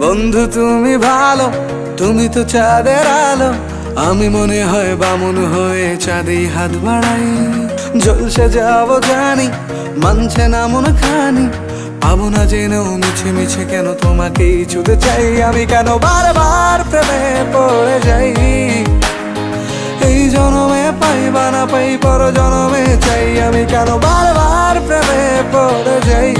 বন্ধু তুমি ভালো, তুমি তো চাঁদের আলো। আমি মনে হয় বামুন হয়ে চাঁদে হাত বাড়াই। জলসে যাবো জানি, মানছে না মন খানি। পাবো না জেনেও মিছে মিছে কেন তোমাকেই ছুতে চাই। আমি কেন বারবার প্রেমে পড়ে যাই। এই জনমে পাই বা না পাই, পর জনমে চাই। আমি কেন বারবার প্রেমে পড়ে যাই।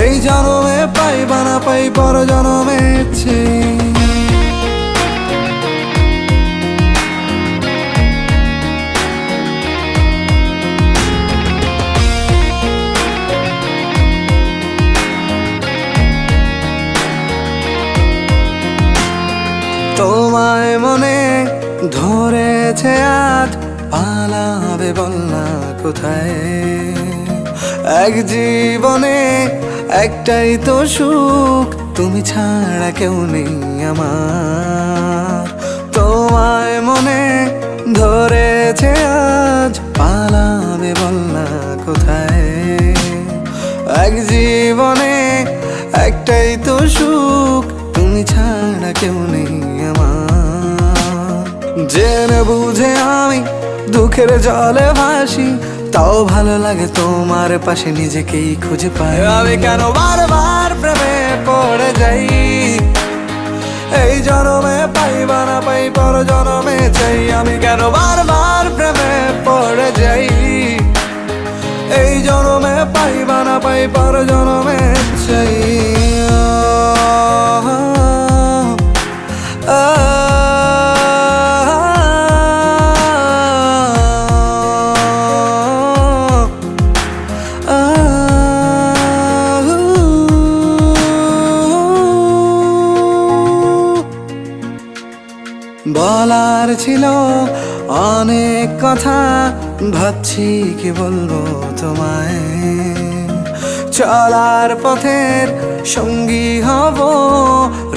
এই জনমে পাই বা না পাই, পর জনমে চাই। তোমায় মনে ধরেছে আজ, পালাবে বল না কোথায়। এক জীবনে একটাই তো সুখ, তুমি ছাড়া কেউ নেই আমার। তোমায় মনে ধরেছে আজ, পালাবে বল না কোথায়। এক জীবনে একটাই তো সুখ, তুমি ছাড়া কেউ নেই আমার। জেনে বুঝে আমি দুঃখের জলে ভাসি, তাও ভালো লাগে তোমার পাশে নিজেকেই খুঁজে পাই। আমি কেন বারবার প্রেমে পড়ে যাই। এই জনমে পাই বা না পাই, পর জনমে চাই। আমি কেন বারবার প্রেমে পড়ে যাই। এই জনমে পাই বা না পাই, পর জনমে চাই। বলার ছিল অনেক কথা, ভাবছি কি বলবো তোমায়। চলার পথের সঙ্গী হব,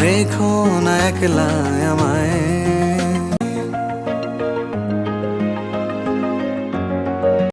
রেখো না একলা আমায়।